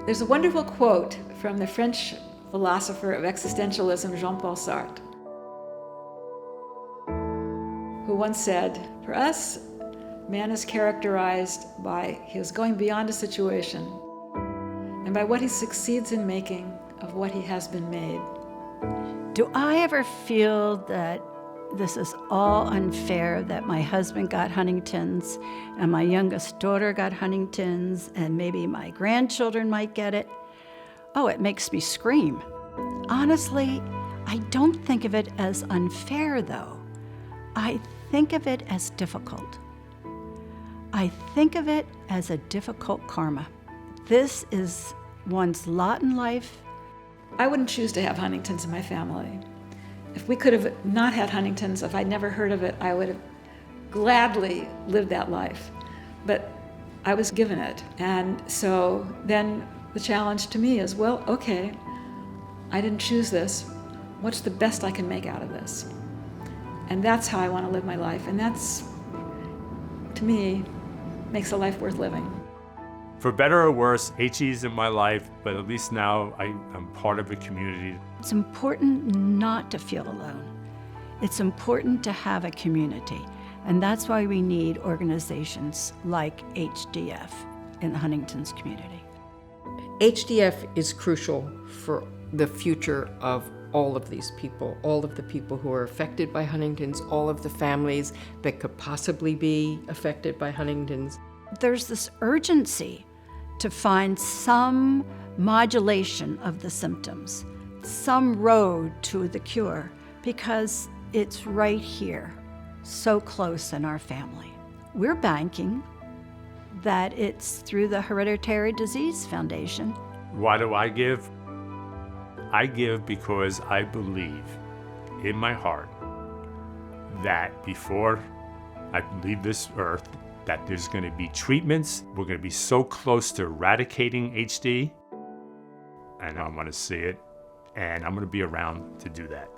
There's a wonderful quote from the French philosopher of existentialism, Jean-Paul Sartre, who once said, "For us, man is characterized by his going beyond a situation and by what he succeeds in making of what he has been made." Do I ever feel that this is all unfair, that my husband got Huntington's and my youngest daughter got Huntington's and maybe my grandchildren might get it? Oh, it makes me scream. Honestly, I don't think of it as unfair, though. I think of it as difficult. I think of it as a difficult karma. This is one's lot in life. I wouldn't choose to have Huntington's in my family. If we could have not had Huntington's, if I'd never heard of it, I would have gladly lived that life. But I was given it. And so then the challenge to me is, well, okay, I didn't choose this. What's the best I can make out of this? And that's how I want to live my life. And that's, to me, makes a life worth living. For better or worse, HE's in my life, but at least now I'm part of a community. It's important not to feel alone. It's important to have a community. And that's why we need organizations like HDF in the Huntington's community. HDF is crucial for the future of all of these people, all of the people who are affected by Huntington's, all of the families that could possibly be affected by Huntington's. There's this urgency to find some modulation of the symptoms, some road to the cure, because it's right here, so close in our family. We're banking that it's through the Hereditary Disease Foundation. Why do I give? I give because I believe in my heart that before I leave this earth, that there's going to be treatments. We're going to be so close to eradicating HD, and I want to see it, and I'm going to be around to do that.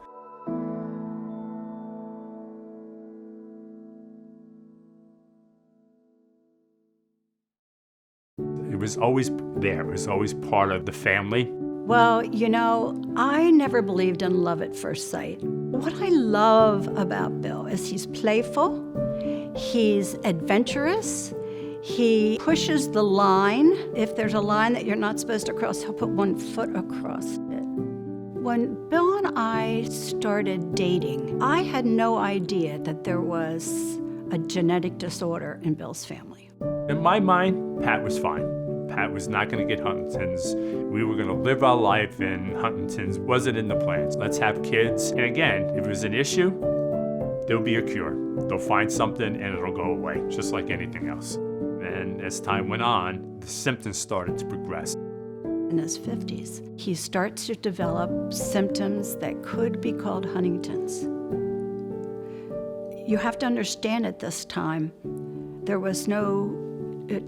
It was always there. It was always part of the family. Well, you know, I never believed in love at first sight. What I love about Bill is he's playful, he's adventurous, he pushes the line. If there's a line that you're not supposed to cross, he'll put one foot across it. When Bill and I started dating, I had no idea that there was a genetic disorder in Bill's family. In my mind, Pat was fine. Pat was not going to get Huntington's. We were going to live our life, and Huntington's wasn't in the plans. Let's have kids. And again, if it was an issue, there'll be a cure. They'll find something and it'll go away, just like anything else. And as time went on, the symptoms started to progress. In his 50s, he starts to develop symptoms that could be called Huntington's. You have to understand at this time, there was no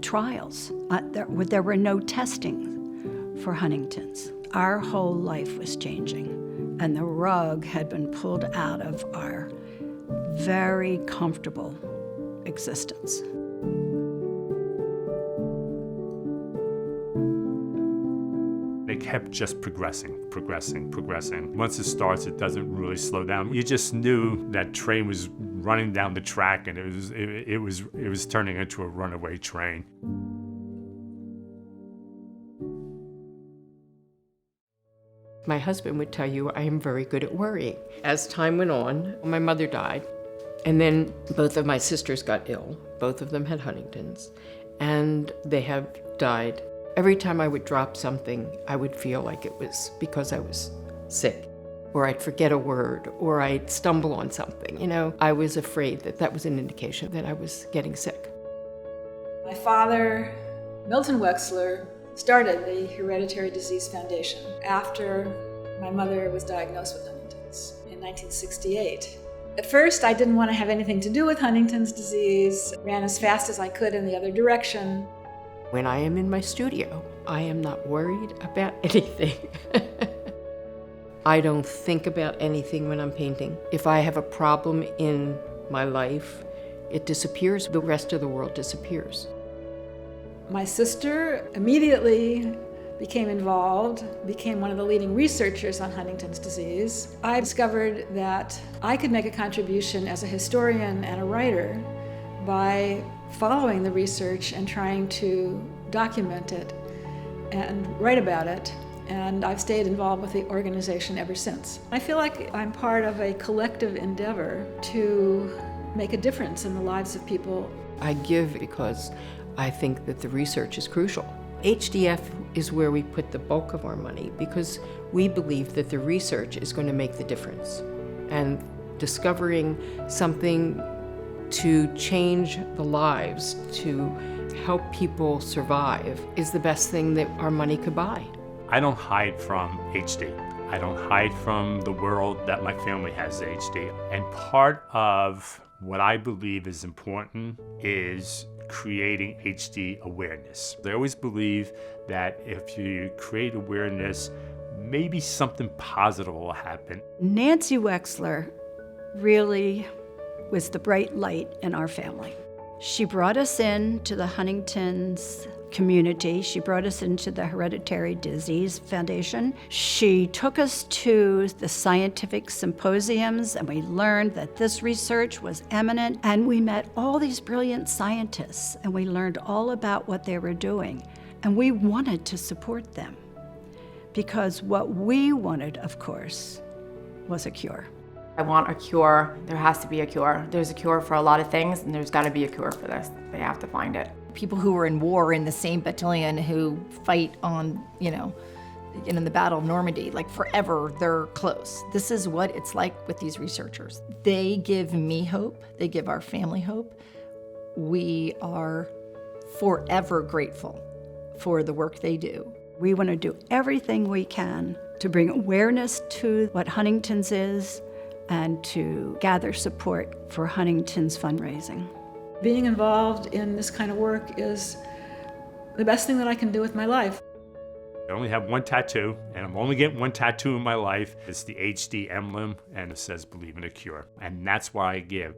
trials. There were no testing for Huntington's. Our whole life was changing, and the rug had been pulled out of our very comfortable existence. They kept just progressing. Once it starts, it doesn't really slow down. You just knew that train was running down the track, and it was turning into a runaway train. My husband would tell you I am very good at worrying. As time went on, my mother died, and then both of my sisters got ill. Both of them had Huntington's, and they have died. Every time I would drop something, I would feel like it was because I was sick, or I'd forget a word, or I'd stumble on something. You know, I was afraid that that was an indication that I was getting sick. My father, Milton Wexler, started the Hereditary Disease Foundation after my mother was diagnosed with Huntington's in 1968. At first, I didn't want to have anything to do with Huntington's disease, ran as fast as I could in the other direction. When I am in my studio, I am not worried about anything. I don't think about anything when I'm painting. If I have a problem in my life, it disappears. The rest of the world disappears. My sister immediately became involved, became one of the leading researchers on Huntington's disease, I discovered that I could make a contribution as a historian and a writer by following the research and trying to document it and write about it. And I've stayed involved with the organization ever since. I feel like I'm part of a collective endeavor to make a difference in the lives of people. I give because I think that the research is crucial. HDF is where we put the bulk of our money because we believe that the research is going to make the difference. And discovering something to change the lives, to help people survive, is the best thing that our money could buy. I don't hide from HD. I don't hide from the world that my family has HD. And part of what I believe is important is creating HD awareness. I always believe that if you create awareness, maybe something positive will happen. Nancy Wexler really was the bright light in our family. She brought us into the Huntington's community. She brought us into the Hereditary Disease Foundation. She took us to the scientific symposiums, and we learned that this research was eminent. And we met all these brilliant scientists, and we learned all about what they were doing. And we wanted to support them because what we wanted, of course, was a cure. I want a cure. There has to be a cure. There's a cure for a lot of things, and there's got to be a cure for this. They have to find it. People who were in war in the same battalion who fight on, in the Battle of Normandy, like forever, they're close. This is what it's like with these researchers. They give me hope. They give our family hope. We are forever grateful for the work they do. We want to do everything we can to bring awareness to what Huntington's is and to gather support for Huntington's fundraising. Being involved in this kind of work is the best thing that I can do with my life. I only have one tattoo, and I'm only getting one tattoo in my life. It's the HD emblem, and it says "Believe in a Cure." And that's why I give.